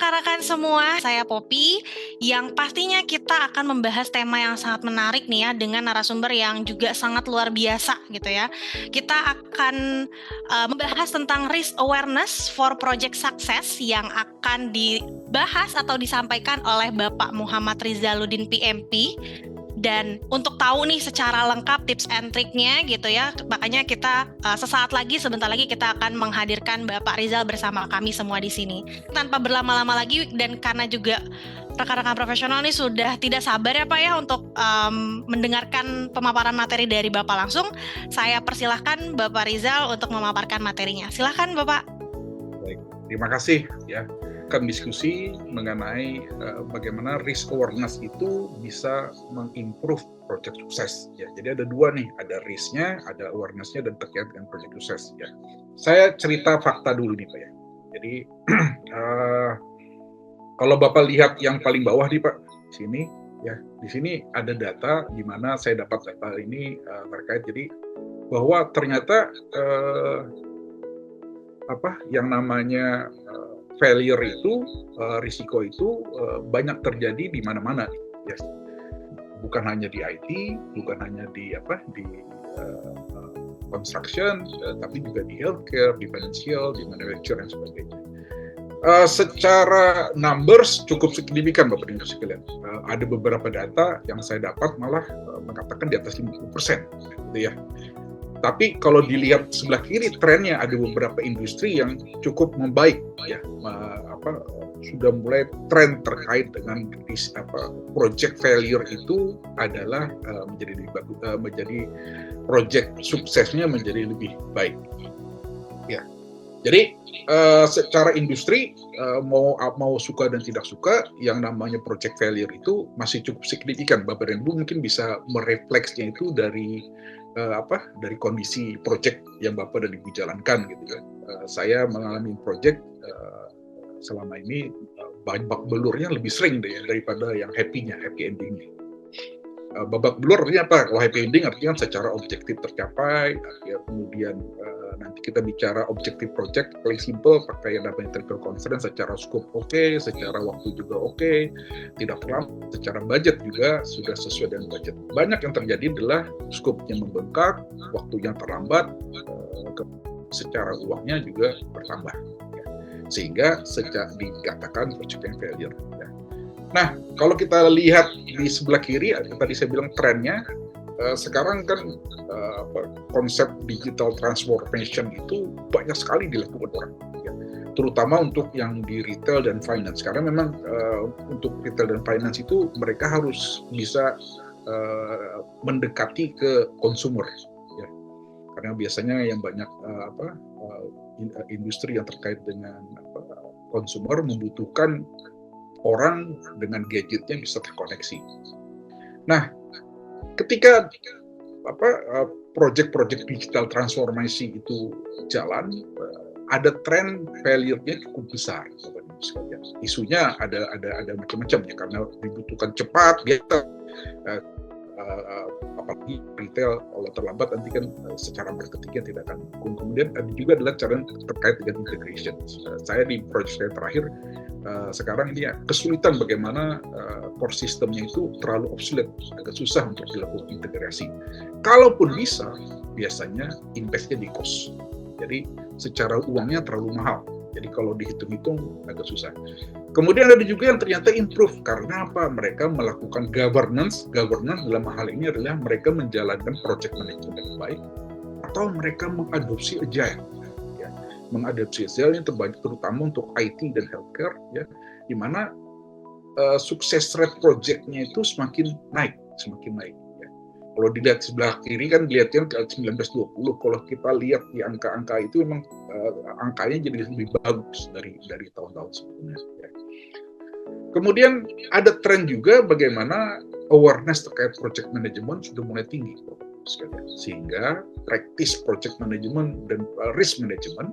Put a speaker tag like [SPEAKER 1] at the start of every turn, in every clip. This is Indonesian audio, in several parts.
[SPEAKER 1] rekan-rekan semua, saya Poppy, yang pastinya kita akan membahas tema yang sangat menarik nih ya, dengan narasumber yang juga sangat luar biasa gitu ya. Kita akan membahas tentang risk awareness for project success yang akan dibahas atau disampaikan oleh Bapak Muhammad Rizaluddin PMP. Dan untuk tahu nih secara lengkap tips and triknya gitu ya, makanya kita sebentar lagi kita akan menghadirkan Bapak Rizal bersama kami semua di sini. Tanpa berlama-lama lagi dan karena juga rekan-rekan profesional ini sudah tidak sabar ya Pak ya untuk mendengarkan pemaparan materi dari Bapak langsung, saya persilahkan Bapak Rizal untuk memaparkan materinya. Silahkan Bapak.
[SPEAKER 2] Baik, terima kasih ya. Akan diskusi mengenai bagaimana risk awareness itu bisa mengimprove project sukses. Ya, jadi ada dua nih, ada risknya, ada awarenessnya dan terkait dengan project sukses. Ya, saya cerita fakta dulu nih Pak ya. Jadi kalau Bapak lihat yang paling bawah nih Pak, sini ya, di sini ada data di mana saya dapat data ini terkait. Jadi bahwa ternyata yang namanya failure itu, risiko itu banyak terjadi di mana-mana, ya. Bukan hanya di IT, bukan hanya di construction, tapi juga di healthcare, di financial, di manufacturing dan sebagainya. Secara numbers cukup signifikan Bapak Ibu sekalian. Ada beberapa data yang saya dapat malah mengatakan di atas 50%, gitu ya. Tapi kalau dilihat sebelah kiri trennya ada beberapa industri yang cukup membaik ya, sudah mulai tren terkait dengan project failure itu adalah menjadi project suksesnya menjadi lebih baik. Ya. Jadi secara industri mau suka dan tidak suka yang namanya project failure itu masih cukup signifikan. Bapak dan Ibu mungkin bisa merefleksnya itu dari kondisi project yang Bapak dan Ibu jalankan gitu kan. Saya mengalami project selama ini babak belurnya lebih sering daripada yang happy endingnya. Babak belur artinya apa? Kalau happy ending artinya secara objektif tercapai, ya, kemudian nanti kita bicara objektif project paling simple pakai yang namanya triple conference, secara scope oke, secara waktu juga oke, tidak terlambat, secara budget juga sudah sesuai dengan budget. Banyak yang terjadi adalah scope-nya membengkak, waktunya terlambat, secara uangnya juga bertambah, ya. Sehingga dikatakan project yang failure. Ya. Nah, kalau kita lihat di sebelah kiri, tadi saya bilang trennya, sekarang kan konsep digital transformation itu banyak sekali dilakukan orang, ya. Terutama untuk yang di retail dan finance. Karena memang untuk retail dan finance itu mereka harus bisa mendekati ke consumer, ya. Karena biasanya yang banyak industri yang terkait dengan consumer membutuhkan orang dengan gadgetnya bisa terkoneksi. Nah, ketika project-project digital transformasi itu jalan, ada tren failure-nya cukup besar, Bapak Ibu sekalian. Isunya ada macam-macam ya, karena dibutuhkan cepat, biasa. Apalagi retail kalau terlambat nanti kan secara marketingnya tidak akan dukung. Kemudian ada juga adalah cara terkait dengan integration. Saya di project saya terakhir sekarang ini ya kesulitan bagaimana core systemnya itu terlalu obsolete, agak susah untuk dilakukan integrasi. Kalaupun bisa, biasanya investnya di cost. Jadi secara uangnya terlalu mahal. Jadi kalau dihitung-hitung agak susah. Kemudian ada juga yang ternyata improve. Karena apa? Mereka melakukan governance. Governance dalam hal ini adalah mereka menjalankan project management dengan baik. Atau mereka mengadopsi agile. Ya. Mengadopsi agile yang terbaik terutama untuk IT dan healthcare. Ya. Di mana sukses rate project-nya itu semakin naik. Kalau dilihat sebelah kiri kan dilihatnya 19-20. Kalau kita lihat di angka-angka itu memang angkanya jadi lebih bagus dari tahun-tahun sebelumnya. Ya. Kemudian ada tren juga bagaimana awareness terkait project management sudah mulai tinggi, sehingga practice project management dan risk management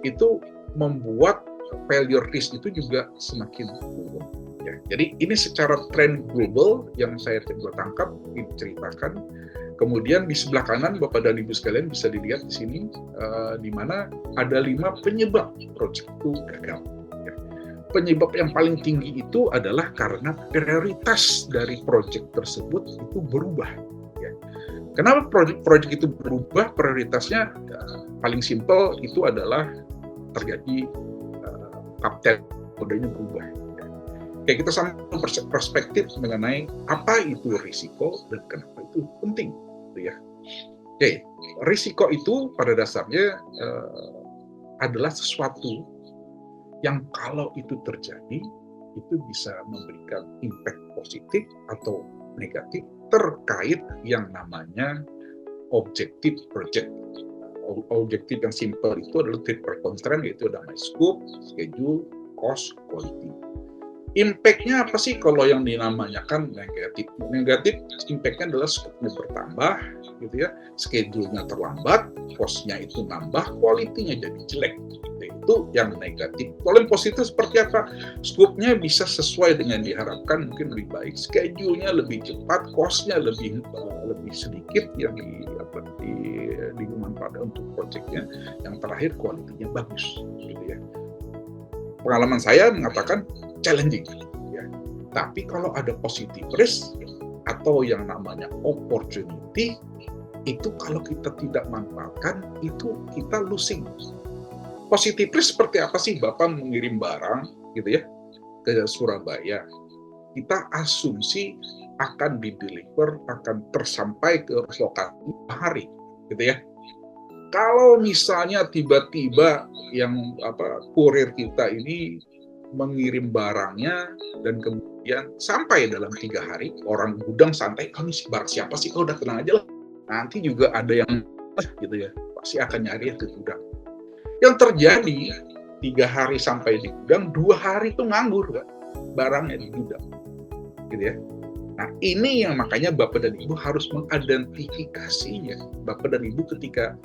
[SPEAKER 2] itu membuat failure risk itu juga semakin turun. Ya, jadi ini secara tren global yang saya coba tangkap, diceritakan. Kemudian di sebelah kanan Bapak dan Ibu sekalian bisa dilihat di sini, di mana ada 5 penyebab proyek itu gagal. Ya. penyebab yang paling tinggi itu adalah karena prioritas dari proyek tersebut itu berubah. Ya. Kenapa proyek itu berubah? Prioritasnya paling simpel itu adalah terjadi kapten kodenya berubah. Ya. Kayak kita sama perspektif mengenai apa itu risiko dan kenapa itu penting. Gitu ya. Oke, risiko itu pada dasarnya adalah sesuatu yang kalau itu terjadi, itu bisa memberikan impact positif atau negatif terkait yang namanya objektif project. Objektif yang simple itu adalah 3 constraint, yaitu ada scope, schedule, cost, quality. Impact-nya apa sih kalau yang dinamakan negatif? Negatif, impact-nya adalah scope-nya bertambah, gitu ya, schedule-nya terlambat, cost-nya itu nambah, quality-nya jadi jelek. Itu yang negatif. Kalau yang positif seperti apa? Scope-nya bisa sesuai dengan diharapkan, mungkin lebih baik, schedule-nya lebih cepat, cost-nya lebih sedikit yang dimanfaatkan untuk project-nya. Yang terakhir, quality-nya bagus, gitu ya. Pengalaman saya mengatakan challenging, ya. Tapi kalau ada positive risk atau yang namanya opportunity, itu kalau kita tidak manfaatkan, itu kita losing. Positive risk seperti apa sih? Bapak mengirim barang, gitu ya, ke Surabaya. Kita asumsi akan dideliver, akan tersampai ke lokasi hari, gitu ya. Kalau misalnya tiba-tiba yang kurir kita ini mengirim barangnya dan kemudian sampai dalam 3 hari, orang gudang santai, kami barang siapa sih? Udah tenang aja lah. Nanti juga ada yang gitu ya, pasti akan nyari ke gudang. Yang terjadi 3 hari sampai di gudang, 2 hari itu nganggur, Pak, barangnya di gudang, gitu ya. Nah, ini yang makanya Bapak dan Ibu harus mengidentifikasinya. Bapak dan Ibu ketika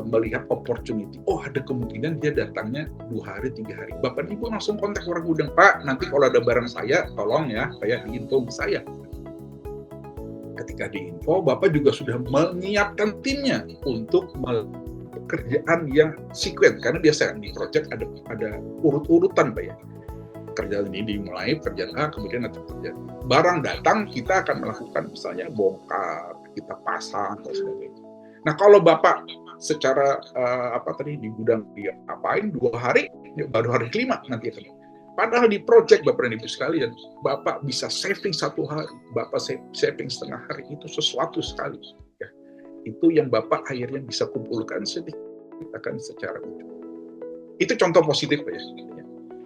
[SPEAKER 2] melihat opportunity, oh ada kemungkinan dia datangnya 2 hari, 3 hari. Bapak dan Ibu langsung kontak orang gudang, Pak, nanti kalau ada barang saya, tolong ya, kayak diinfo saya. Ketika diinfo, Bapak juga sudah menyiapkan timnya untuk pekerjaan yang sequence, karena biasanya di project ada urut-urutan, Pak ya. Kerjaan ini dimulai, kerjaan A, kemudian nanti kerjaan barang datang, kita akan melakukan misalnya bongkar, kita pasang, dan sebagainya. Nah, kalau Bapak secara di gudang dia apain 2 hari, baru hari kelima nanti akan. Padahal di project Bapak dan Ibu sekalian, Bapak bisa saving 1 hari, Bapak saving setengah hari, itu sesuatu sekali. Ya. Itu yang Bapak akhirnya bisa kumpulkan sedikit, akan secara utuh. Itu contoh positif Pak ya.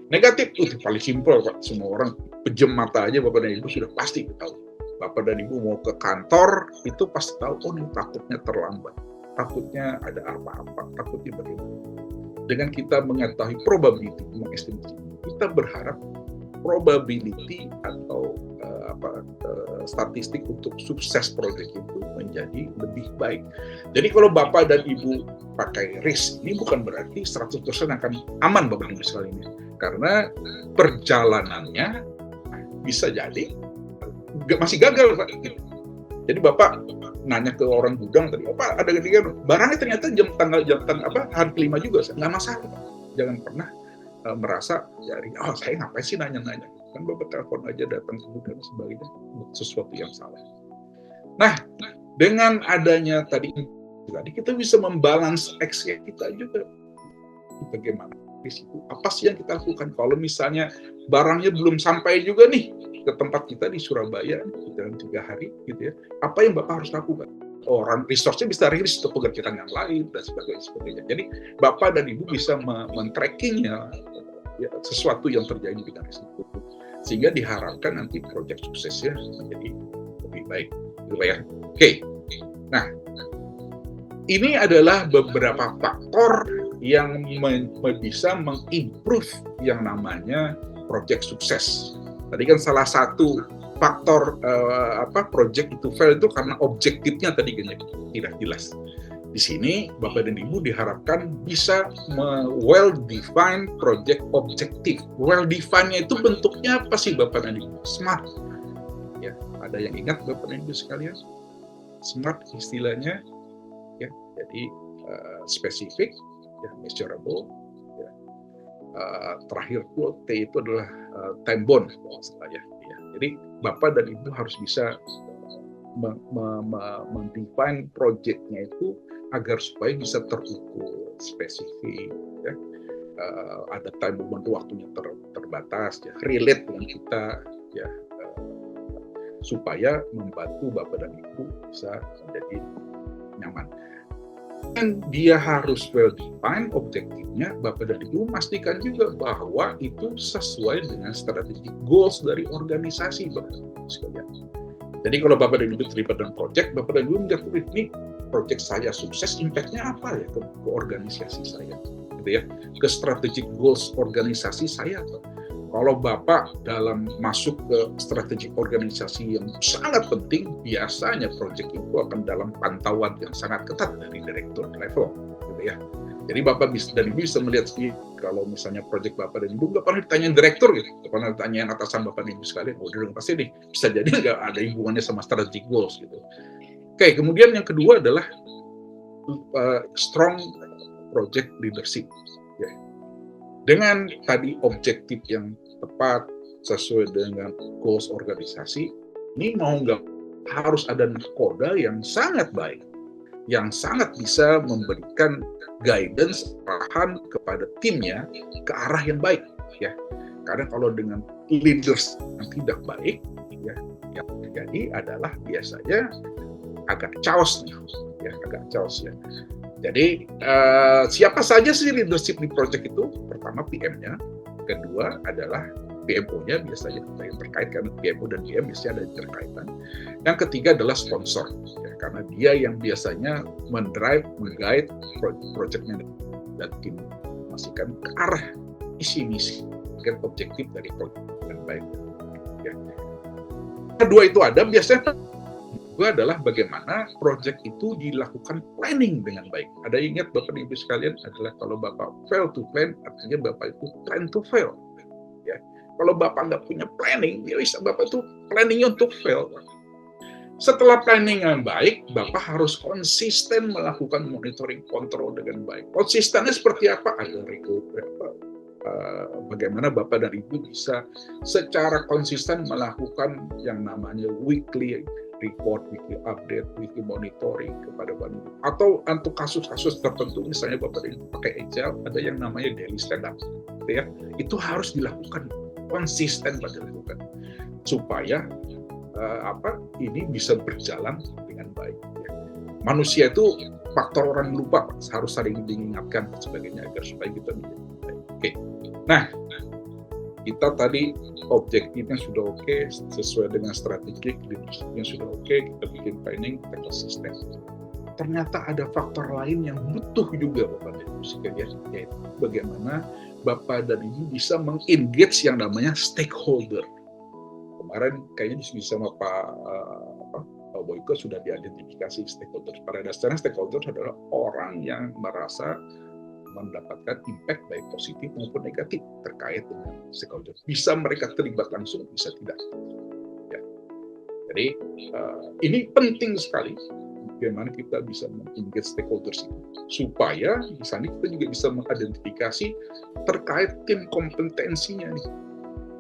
[SPEAKER 2] Negatif itu paling simpel Pak, semua orang pejam mata aja Bapak dan Ibu sudah pasti tahu. Bapak dan Ibu mau ke kantor itu pasti tahu, oh ini takutnya terlambat, takutnya ada apa-apa, takutnya bagaimana. Dengan kita mengetahui probability, mengestimasi, kita berharap probability atau statistik untuk sukses proyek itu menjadi lebih baik. Jadi kalau Bapak dan Ibu pakai risk, ini bukan berarti 100% akan aman Bapak dan Ibu sekalian. Karena perjalanannya bisa jadi masih gagal Pak. Jadi Bapak nanya ke orang gudang tadi, oh Pak ada ketinggalan, barangnya ternyata hari kelima juga, nggak masalah. Jangan pernah merasa dari, oh saya ngapain sih nanya-nanya, kan Bapak telepon aja datang ke gudang sebagainya, sesuatu yang salah. Nah, dengan adanya tadi kita bisa membalance X-nya kita juga. Bagaimana? Apa sih yang kita lakukan kalau misalnya barangnya belum sampai juga nih ke tempat kita di Surabaya dalam 3 hari gitu ya, apa yang Bapak harus lakukan? Orang resource-nya bisa rilis untuk pekerjaan yang lain dan sebagainya. Jadi Bapak dan Ibu bisa men-trackingnya ya, sesuatu yang terjadi dengan risiko, sehingga diharapkan nanti proyek suksesnya menjadi lebih baik gitu ya. Oke. Nah, ini adalah beberapa faktor yang bisa mengimprove yang namanya proyek sukses. Tadi kan salah satu faktor proyek itu fail itu karena objektifnya tadi tidak jelas. Di sini Bapak dan Ibu diharapkan bisa well-define project objektif. Well-define-nya itu bentuknya apa sih Bapak dan Ibu? SMART. Ya, ada yang ingat Bapak dan Ibu sekalian? SMART istilahnya ya, jadi spesifik, ya, measurable, ya, terakhir itu T itu adalah time bound ya. Jadi Bapak dan Ibu harus bisa mendefine project-nya itu agar supaya bisa terukur, spesifik, ya. Ada time bound, waktunya terbatas, ya, relate dengan kita, ya, supaya membantu Bapak dan Ibu bisa menjadi nyaman. Dan dia harus well define objektifnya. Bapak dan Ibu pastikan juga bahwa itu sesuai dengan strategic goals dari organisasi, Bapak sekalian. Jadi kalau Bapak dan Ibu terlibat dalam project, Bapak dan Ibu menjadi ini project saya sukses, impact-nya apa ya ke organisasi saya, gitu ya, ke strategic goals organisasi saya. Kalau Bapak dalam masuk ke strategi organisasi yang sangat penting, biasanya proyek itu akan dalam pantauan yang sangat ketat dari direktur level, gitu ya. Jadi Bapak bisa melihat sih, kalau misalnya proyek Bapak dan Ibu nggak pernah ditanyain direktur, gitu, nggak pernah ditanyain atasan Bapak dan Ibu sekalian, udah pasti nih bisa jadi nggak ada hubungannya sama strategic goals, gitu. Oke, kemudian yang kedua adalah strong project leadership. Ya. Dengan tadi objektif yang tepat sesuai dengan goals organisasi, ini mau nggak harus ada nahkoda yang sangat baik, yang sangat bisa memberikan guidance, arahan kepada timnya ke arah yang baik, ya. Karena kalau dengan leaders yang tidak baik, ya, yang terjadi adalah biasanya agak chaos, ya, agak chaos, ya. Jadi siapa saja sih leadership di project itu? Pertama PM-nya, kedua adalah PMO-nya, biasanya yang terkait, karena PMO dan PM biasanya ada keterkaitan. Yang ketiga adalah sponsor, ya, karena dia yang biasanya mendrive, meng-guide project-nya dan tim memastikan ke arah misi dan objektif dari project dengan baik. Ya. Kedua itu ada, biasanya kedua adalah bagaimana proyek itu dilakukan planning dengan baik. Ada ingat Bapak dan Ibu sekalian adalah kalau Bapak fail to plan, artinya Bapak itu plan to fail. Ya. Kalau Bapak nggak punya planning, ya bisa Bapak itu planning untuk fail. Setelah planning yang baik, Bapak harus konsisten melakukan monitoring kontrol dengan baik. Konsistennya seperti apa? Ada bagaimana Bapak dan Ibu bisa secara konsisten melakukan yang namanya weekly report, weekly update, weekly monitoring kepada Bapak Ibu. Atau untuk kasus-kasus tertentu, misalnya Bapak dan Ibu pakai Agile, ada yang namanya daily stand-up. Ya, itu harus dilakukan, konsisten pada dilakukan, supaya ini bisa berjalan dengan baik. Ya. Manusia itu faktor orang lupa, harus saling diingatkan dan sebagainya agar supaya kita menjadi baik. Oke. Nah, kita tadi objektifnya sudah oke, sesuai dengan strategi, leadershipnya sudah oke, kita bikin planning, kita konsisten. Ternyata ada faktor lain yang butuh juga Bapak dan Ibu sekalian, yaitu bagaimana Bapak dan Ibu bisa meng-engage yang namanya stakeholder. Kemarin kayaknya diskusi sama Pak Boyko sudah diidentifikasi stakeholder. Pada dasarnya stakeholder adalah orang yang merasa mendapatkan impact baik positif maupun negatif terkait dengan stakeholder. Bisa mereka terlibat langsung, bisa tidak. Ya. Jadi ini penting sekali bagaimana kita bisa meng-engage stakeholders ini, supaya di sana kita juga bisa mengidentifikasi terkait tim kompetensinya nih.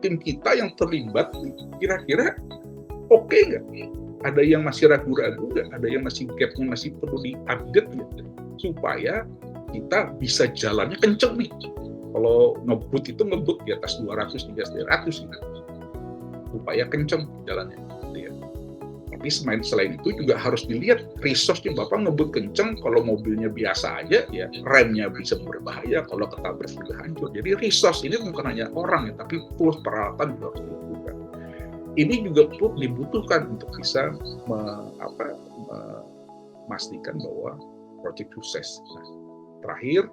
[SPEAKER 2] Tim kita yang terlibat kira-kira oke nggak? Ada yang masih ragu-ragu nggak? Ada yang masih gap-nya masih perlu di-update nggak? Supaya kita bisa jalannya kenceng nih. Kalau ngebut itu ngebut di atas 200, 300 gitu. Supaya kenceng jalannya. Gitu ya. Tapi selain itu juga harus dilihat resource-nya. Bapak ngebut kenceng, kalau mobilnya biasa aja, ya remnya bisa berbahaya, kalau ketabrak juga hancur. Jadi resource ini bukan hanya orang ya, tapi tools peralatan juga harus dilakukan. Ini juga dibutuhkan untuk bisa memastikan bahwa proyek sukses. Nah, terakhir,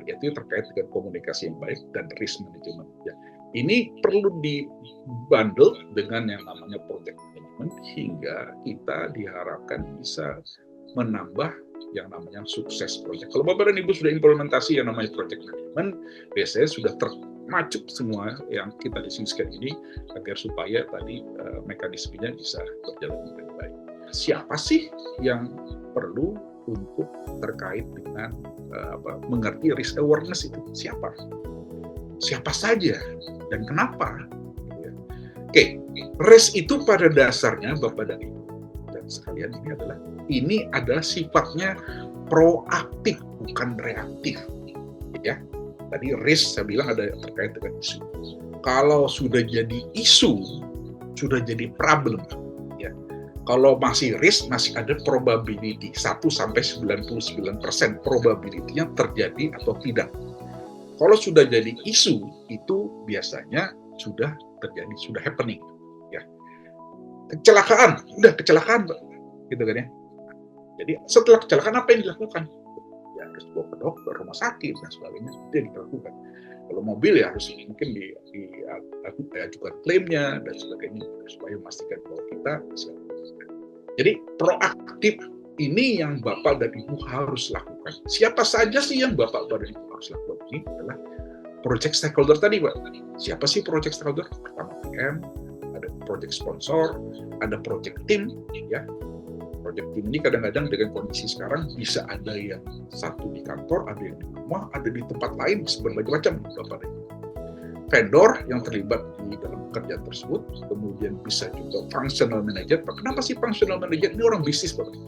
[SPEAKER 2] itu terkait dengan komunikasi yang baik dan risk management. Ya. Ini perlu dibundle dengan yang namanya project management hingga kita diharapkan bisa menambah yang namanya sukses proyek. Kalau Bapak dan Ibu sudah implementasi yang namanya project management, biasanya sudah termacup semua yang kita diskusikan ini agar supaya tadi mekanismenya bisa berjalan dengan baik. Siapa sih yang perlu untuk terkait dengan mengerti risk awareness itu siapa saja dan kenapa. Oke, risk itu pada dasarnya Bapak dan Ibu dan sekalian ini adalah sifatnya proaktif bukan reaktif. Ya, tadi risk saya bilang ada terkait dengan isu. Kalau sudah jadi isu, sudah jadi problem. Ya, kalau masih risk masih ada probability 1-99% probability-nya terjadi atau tidak. Kalau sudah jadi isu itu biasanya sudah terjadi, sudah happening, ya. Kecelakaan, kecelakaan, gitu kan ya. Jadi setelah kecelakaan apa yang dilakukan? Ya harus bawa ke dokter, rumah sakit dan sebagainya, itu yang dilakukan. Kalau mobil ya harus mungkin diajukan klaimnya dan sebagainya supaya memastikan bahwa kita bisa. Jadi proaktif ini yang Bapak dan Ibu harus lakukan. Siapa saja sih yang Bapak dan Ibu harus lakukan? Ini adalah project stakeholder tadi, Pak. Siapa sih project stakeholder? Pertama PM, ada project sponsor, ada project team, ya. Project team ini kadang-kadang dengan kondisi sekarang bisa ada yang satu di kantor, ada yang di rumah, ada di tempat lain, berbagai macam. Vendor yang terlibat di dalam pekerjaan tersebut, kemudian bisa juga functional manager. Kenapa sih functional manager? Ini orang bisnis, Bapak.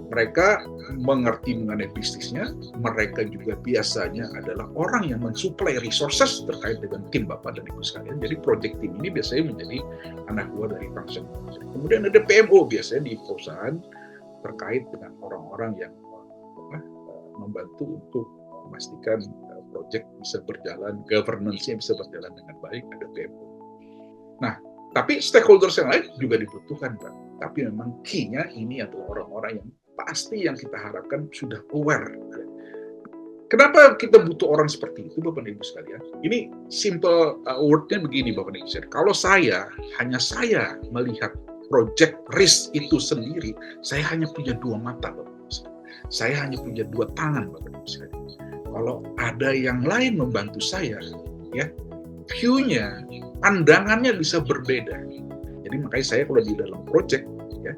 [SPEAKER 2] Mereka mengerti mengenai bisnisnya, mereka juga biasanya adalah orang yang mensuplai resources terkait dengan tim Bapak dan Ibu sekalian. Jadi project team ini biasanya menjadi anak buah dari function. Kemudian ada PMO biasanya di perusahaan terkait dengan orang-orang yang membantu untuk memastikan project bisa berjalan, governance-nya bisa berjalan dengan baik, ada PMO. Nah, tapi stakeholders yang lain juga dibutuhkan, Pak. Tapi memang key-nya ini adalah orang-orang yang pasti yang kita harapkan sudah aware. Kenapa kita butuh orang seperti itu, Bapak dan Ibu sekalian? Ini simple word-nya begini, Bapak dan Ibu sekalian. Kalau hanya saya melihat project risk itu sendiri, saya hanya punya dua mata, Bapak dan Ibu sekalian. Saya hanya punya dua tangan, Bapak dan Ibu sekalian. Kalau ada yang lain membantu saya, ya, view-nya, pandangannya bisa berbeda. Jadi makanya saya kalau di dalam project, ya,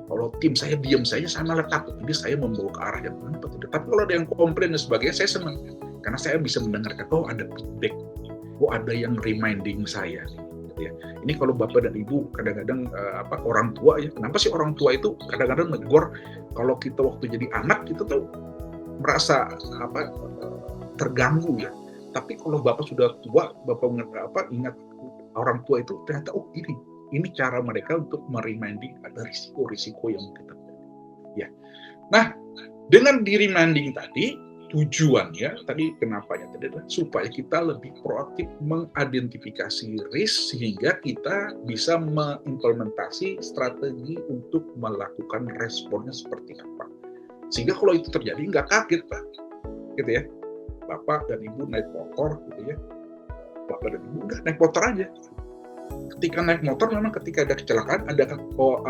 [SPEAKER 2] kalau tim saya diam saja, saya malah takut. Jadi saya membawa ke arah yang benar. Tapi kalau ada yang komplain dan sebagainya, saya senang. Karena saya bisa mendengarkan, ada feedback. Ada yang reminding saya. Gitu ya. Ini kalau Bapak dan Ibu, kadang-kadang orang tua, ya. Kenapa sih orang tua itu kadang-kadang negor, kalau kita waktu jadi anak, kita tuh merasa terganggu ya. Tapi kalau Bapak sudah tua, Bapak ingat orang tua itu ternyata, ini cara mereka untuk mereminding ada risiko-risiko yang mungkin terjadi. Ya. Nah, dengan di-reminding tadi, tujuannya tadi kenapanya tadi adalah supaya kita lebih proaktif mengidentifikasi risk sehingga kita bisa mengimplementasi strategi untuk melakukan responnya seperti apa. Sehingga kalau itu terjadi nggak kaget, Pak. Gitu ya. Bapak dan Ibu naik motor gitu ya. Bapak dan Ibu udah naik motor aja. Ketika naik motor memang ketika ada kecelakaan ada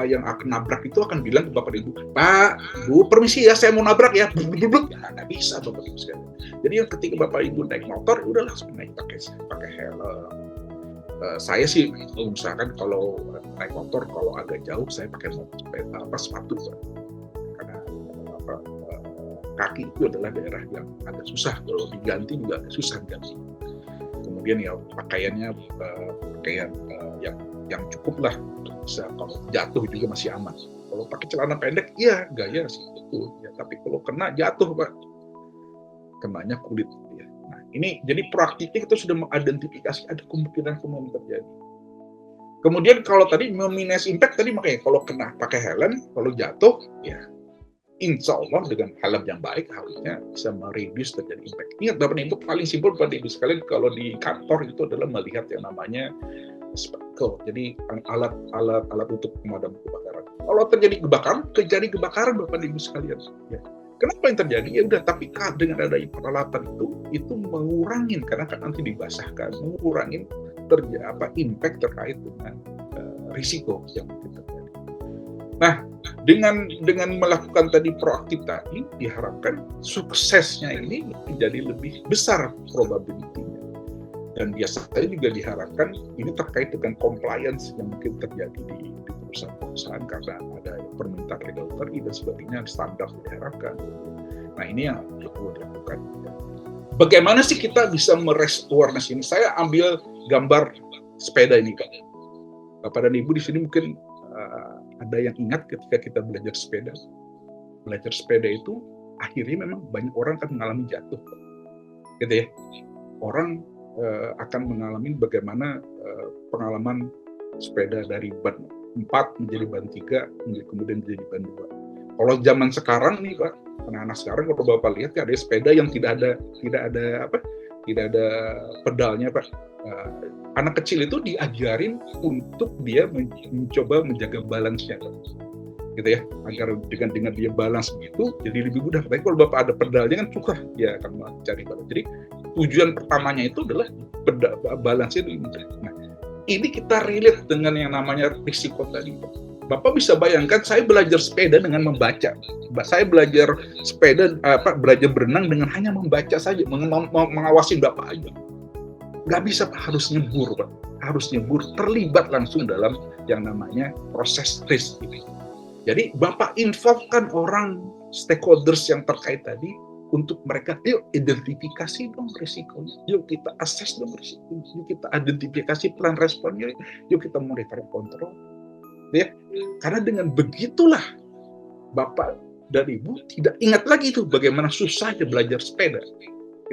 [SPEAKER 2] yang akan nabrak itu akan bilang ke Bapak dan Ibu, Pak, Bu, permisi ya saya mau nabrak ya. Nggak bisa Bapak Ibu sekalian. Jadi ketika Bapak Ibu naik motor udah langsung naik pakai helm. Saya sih mengusahakan kalau naik motor kalau agak jauh saya pakai sepatu, Pak. Karena kaki itu adalah daerah yang agak susah kalau diganti juga agak susah ganti. Kemudian ya pakaiannya pakaian yang cukup lah untuk bisa kalau jatuh juga masih aman. Kalau pakai celana pendek, ya gaya sih betul. Ya, tapi kalau kena jatuh, Pak, kenanya kulit. Ya. Nah ini jadi proaktifnya kita sudah mengidentifikasi ada kemungkinan terjadi. Kemudian kalau tadi meminimasi impact tadi makanya kalau kena pakai helm, kalau jatuh, ya insya Allah dengan helm yang baik harusnya bisa mereduce terjadi impact. Ingat Bapak Ibu paling simpel Bapak Ibu sekalian kalau di kantor itu adalah melihat yang namanya spectacle. Jadi alat untuk pemadam kebakaran. Kalau terjadi kebakaran Bapak Ibu sekalian. Ya. Kenapa yang terjadi? Ya udah, tapi dengan adanya peralatan itu mengurangi karena kan nanti dibasahkan, mengurangi impact terkait dengan risiko yang mungkin terjadi. Nah, dengan melakukan tadi proaktif tadi diharapkan suksesnya ini menjadi lebih besar probability-nya. Dan biasanya juga diharapkan ini terkait dengan compliance yang mungkin terjadi di perusahaan-perusahaan karena ada permintaan regulatory dan sebagainya, standar diharapkan. Nah ini yang perlu dilakukan. Bagaimana sih kita bisa meraise awareness ini? Saya ambil gambar sepeda ini, Pak. Bapak dan Ibu di sini mungkin ada yang ingat ketika kita belajar sepeda. Belajar sepeda itu akhirnya memang banyak orang akan mengalami jatuh, gitu ya. Orang akan mengalami bagaimana pengalaman sepeda dari ban 4 menjadi ban 3, kemudian menjadi ban 2. Kalau zaman sekarang nih Pak, anak-anak sekarang kalau Bapak lihat ada sepeda yang tidak ada pedalnya Pak. Anak kecil itu diajarin untuk dia mencoba menjaga balance-nya Pak. Gitu ya, agar dengan dia balance begitu jadi lebih mudah. Tapi kalau Bapak ada pedalnya kan susah ya akan mencari balance. Jadi tujuan pertamanya itu adalah balance itu. Nah, ini kita relate dengan yang namanya risiko tadi. Bapak bisa bayangkan saya belajar sepeda dengan membaca. Saya belajar sepeda belajar berenang dengan hanya membaca saja, mengawasi Bapak aja. Nggak bisa Pak, harus nyebur Pak. Harus nyebur, terlibat langsung dalam yang namanya proses risk ini. Jadi Bapak involvekan orang stakeholders yang terkait tadi untuk mereka, yuk identifikasi dong risikonya, yuk kita assess dong risikonya, yuk kita identifikasi plan responnya, yuk kita monitor kontrol. Ya, karena dengan begitulah Bapak dan Ibu tidak ingat lagi itu bagaimana susahnya belajar sepeda,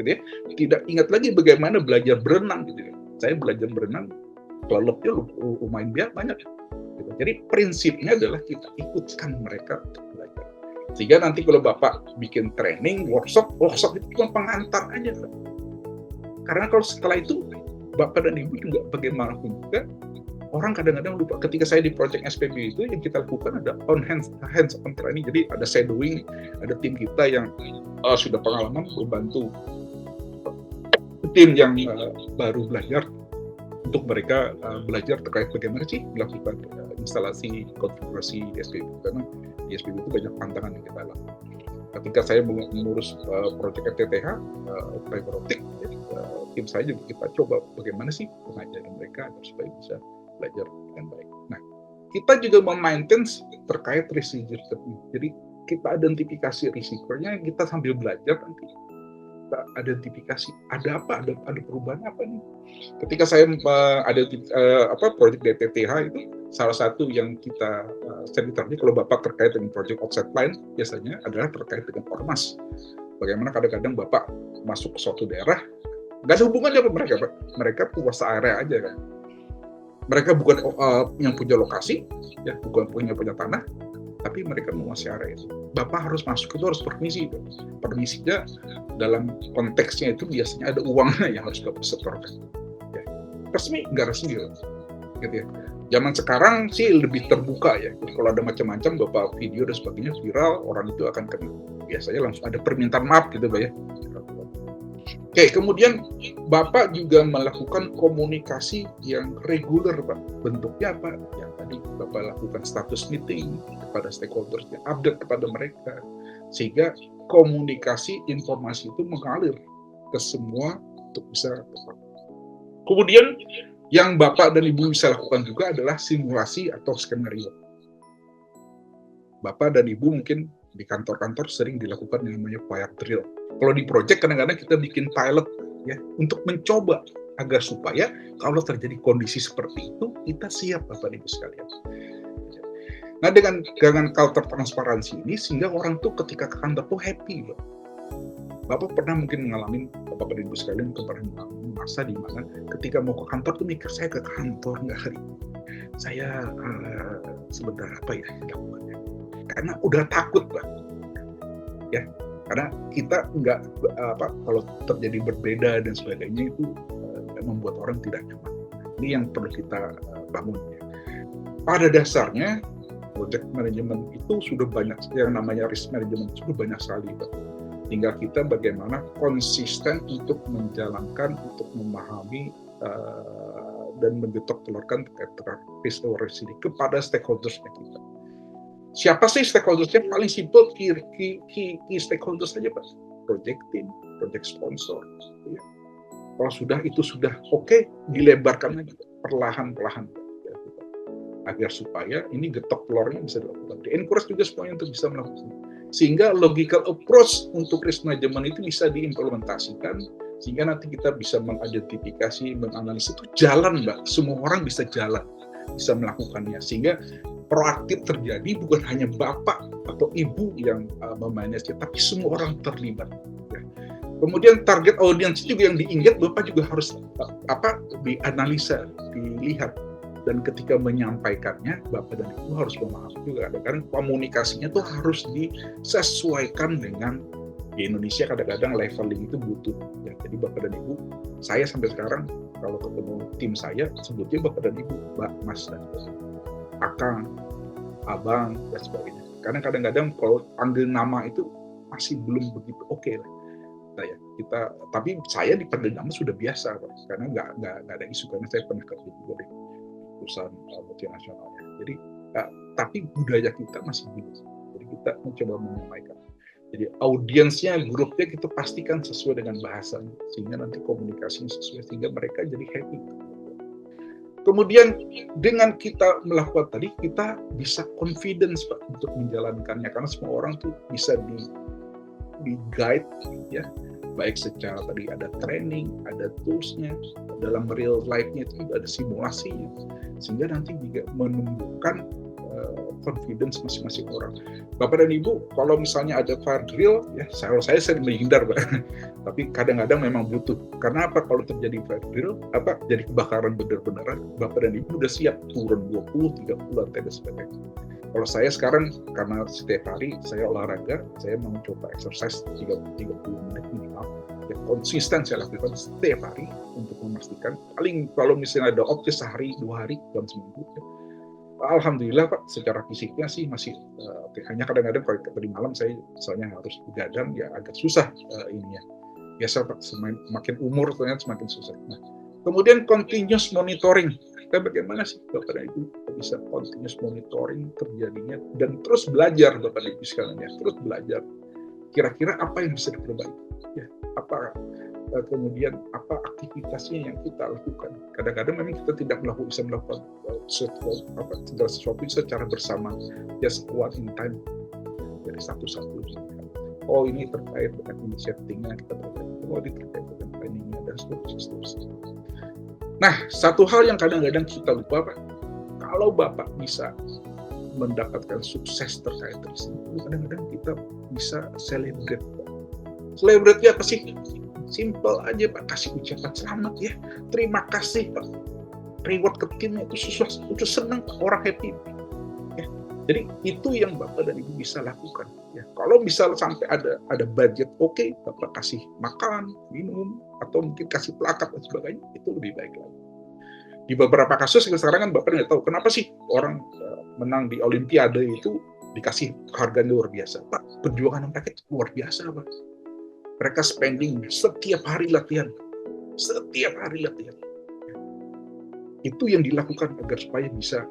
[SPEAKER 2] gitu ya. Tidak ingat lagi bagaimana belajar berenang, gitu ya. Saya belajar berenang, kelelopnya lumayan banyak. Gitu. Jadi prinsipnya adalah kita ikutkan mereka untuk belajar. Sehingga nanti kalau Bapak bikin training, workshop itu cuma pengantar aja. Kan? Karena kalau setelah itu Bapak dan Ibu juga bagaimanapun juga orang kadang-kadang lupa. Ketika saya di project SPB itu yang kita lakukan ada hands-on training. Jadi ada shadowing, ada tim kita yang sudah pengalaman membantu tim yang baru belajar untuk mereka belajar terkait bagaimana sih melakukan instalasi konfigurasi SPB. Karena di SPB itu banyak tantangan yang kita lakukan. Ketika saya mengurus project FTTH, fiber optic, tim saya juga kita coba bagaimana sih pengajaran mereka agar supaya bisa belajar dengan baik. Nah, kita juga memaintain terkait risiko. Jadi kita identifikasi risikonya, kita sambil belajar nanti kita identifikasi ada apa, ada perubahan apa nih. Ketika saya ada proyek DTTH itu salah satu yang kita ceritanya kalau Bapak terkait dengan project offset line biasanya adalah terkait dengan ormas. Bagaimana kadang-kadang Bapak masuk ke suatu daerah nggak ada hubungannya sama mereka, Pak. Mereka puasa area aja kan. Mereka bukan yang punya lokasi, ya, bukan punya tanah, tapi mereka menguasai area itu. Bapak harus masuk itu harus permisi. Permisinya dalam konteksnya itu biasanya ada uangnya yang harus Bapak setorkan. Ya. Resmi, nggak resmi, gitu ya. Zaman sekarang sih lebih terbuka ya. Jadi kalau ada macam-macam Bapak video dan sebagainya viral, orang itu akan kena. Biasanya langsung ada permintaan maaf gitu, Pak ya. Oke, kemudian Bapak juga melakukan komunikasi yang reguler, Pak. Bentuknya apa? Ya, tadi Bapak lakukan status meeting kepada stakeholders, ya, update kepada mereka. Sehingga komunikasi informasi itu mengalir ke semua untuk bisa tepat. Kemudian yang Bapak dan Ibu bisa lakukan juga adalah simulasi atau skenario. Bapak dan Ibu mungkin di kantor-kantor sering dilakukan yang namanya fire drill. Kalau di project kadang-kadang kita bikin pilot ya untuk mencoba agar supaya kalau terjadi kondisi seperti itu kita siap Bapak Ibu sekalian. Nah dengan culture transparansi ini sehingga orang tuh ketika ke kantor tuh happy. Bapak pernah mungkin mengalami Bapak Ibu sekalian pernah mengalami masa di mana ketika mau ke kantor tuh mikir saya ke kantor nggak hari ini. Saya sebentar apa ya lakukannya? Karena udah takut Pak. Ya. Karena kita nggak kalau terjadi berbeda dan sebagainya itu membuat orang tidak nyaman. Ini yang perlu kita bangun. Pada dasarnya project management itu sudah banyak yang namanya risk management sudah banyak sekali, Pak. Tinggal kita bagaimana konsisten untuk menjalankan, untuk memahami dan mendetok-telurkan terkait risk awareness ini kepada stakeholders-nya kita. Siapa sih stakeholders-nya? Paling simple, key stakeholders saja, Pak. Project team, project sponsor. Ya. Kalau itu sudah oke, dilebarkan lagi perlahan-lahan ya, agar supaya ini getok telurnya bisa dilakukan. Di-encourage juga semuanya untuk bisa melakukan. Sehingga logical approach untuk risk management itu bisa diimplementasikan, sehingga nanti kita bisa mengidentifikasi, menganalisis itu jalan, Mbak. Semua orang bisa jalan, bisa melakukannya. Sehingga proaktif terjadi, bukan hanya bapak atau ibu yang memanage, tapi semua orang terlibat. Ya. Kemudian target audiens juga yang diingat, bapak juga harus dianalisa, dilihat. Dan ketika menyampaikannya, bapak dan ibu harus memahami juga. Karena komunikasinya tuh harus disesuaikan dengan, di Indonesia kadang-kadang leveling itu butuh. Ya, jadi bapak dan ibu, saya sampai sekarang kalau ketemu tim saya, sebutnya bapak dan ibu, mbak, mas, dan akang, abang, dan sebagainya. Karena kadang-kadang kalau panggil nama itu masih belum begitu oke lah. Tapi saya dipanggil nama sudah biasa, Pak. Karena nggak ada isu, karena saya pernah kerja juga di perusahaan multinasional. Jadi, tapi budaya kita masih belum. Jadi kita mencoba menyampaikan. Jadi audiensnya, grupnya kita pastikan sesuai dengan bahasanya, sehingga nanti komunikasinya sesuai, sehingga mereka jadi happy. Kemudian dengan kita melakukan tadi, kita bisa confidence, Pak, untuk menjalankannya, karena semua orang tuh bisa di guide, ya, baik secara tadi ada training, ada toolsnya, dalam real life-nya itu juga ada simulasinya, sehingga nanti juga menumbuhkan confidence masing-masing orang. Bapak dan Ibu, kalau misalnya ada fire drill, ya saya sering menghindar, Pak. Tapi kadang-kadang memang butuh. Karena apa? Kalau terjadi fire drill, jadi kebakaran benar-benaran, Bapak dan Ibu udah siap turun 20, 30 lantai dan sebagainya. Kalau saya sekarang, karena setiap hari saya olahraga, saya mau coba exercise 30 menit minimal. Ya, konsisten saya lakukan setiap hari untuk memastikan, paling kalau misalnya ada opsi sehari, 2 hari, dalam seminggu, ya. Alhamdulillah, Pak, secara fisiknya sih masih hanya kadang-kadang kalau tadi malam saya misalnya harus begadang, ya agak susah ininya. Biasa, Pak, semakin umur ternyata semakin susah. Nah, kemudian continuous monitoring. Bagaimana sih Bapak dan Ibu bisa continuous monitoring terjadinya dan terus belajar, Bapak dan Ibu sekalian, ya, terus belajar. Kira-kira apa yang bisa diperbaiki? Ya, kemudian apa aktivitasnya yang kita lakukan. Kadang-kadang memang kita tidak bisa melakukan segala sesuatu secara bersama, just one in time, dari satu-satu. Oh, ini terkait dengan initiative-nya, kita terkait, oh ini terkait dengan planning-nya, dan seterusnya. Nah, satu hal yang kadang-kadang kita lupa, Pak, kalau Bapak bisa mendapatkan sukses terkait tersebut, kadang-kadang kita bisa celebrate. Celebrate-nya apa sih? Simple aja, Pak, kasih ucapan selamat, ya, terima kasih, Pak, reward ke timnya itu senang, Pak, orang happy, ya. Jadi itu yang Bapak dan Ibu bisa lakukan, ya. Kalau misal sampai ada budget, oke, Bapak kasih makan, minum, atau mungkin kasih plakat dan sebagainya, itu lebih baik lagi. Di beberapa kasus sekarang kan Bapak nggak tahu kenapa sih orang menang di Olimpiade itu dikasih harga luar biasa, Pak, perjuangan mereka itu luar biasa, Pak. Mereka spending setiap hari latihan. Itu yang dilakukan agar supaya bisa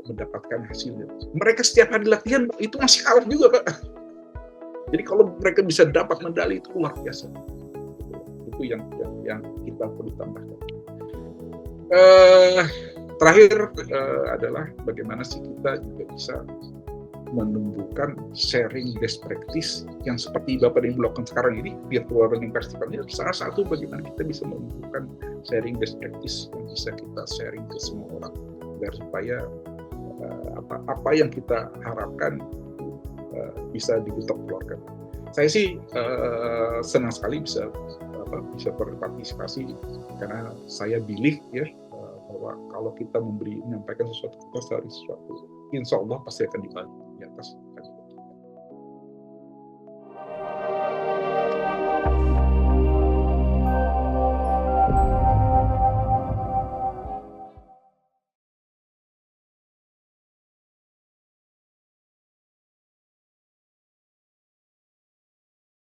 [SPEAKER 2] mendapatkan hasilnya. Mereka setiap hari latihan, itu masih kalah juga, Pak. Jadi kalau mereka bisa dapat medali, itu luar biasa. Itu yang kita perlu tambahkan. Terakhir adalah bagaimana sih kita juga bisa menumbuhkan sharing best practice yang seperti Bapak dan Ibu lakukan sekarang ini, virtual learning festivalnya salah satu bagaimana kita bisa menumbuhkan sharing best practice yang bisa kita sharing ke semua orang agar supaya apa yang kita harapkan bisa digutok keluarga. Saya sih senang sekali bisa berpartisipasi karena saya believe, ya, bahwa kalau kita menyampaikan sesuatu, kita cari sesuatu, insya Allah pasti akan dibagi di atas.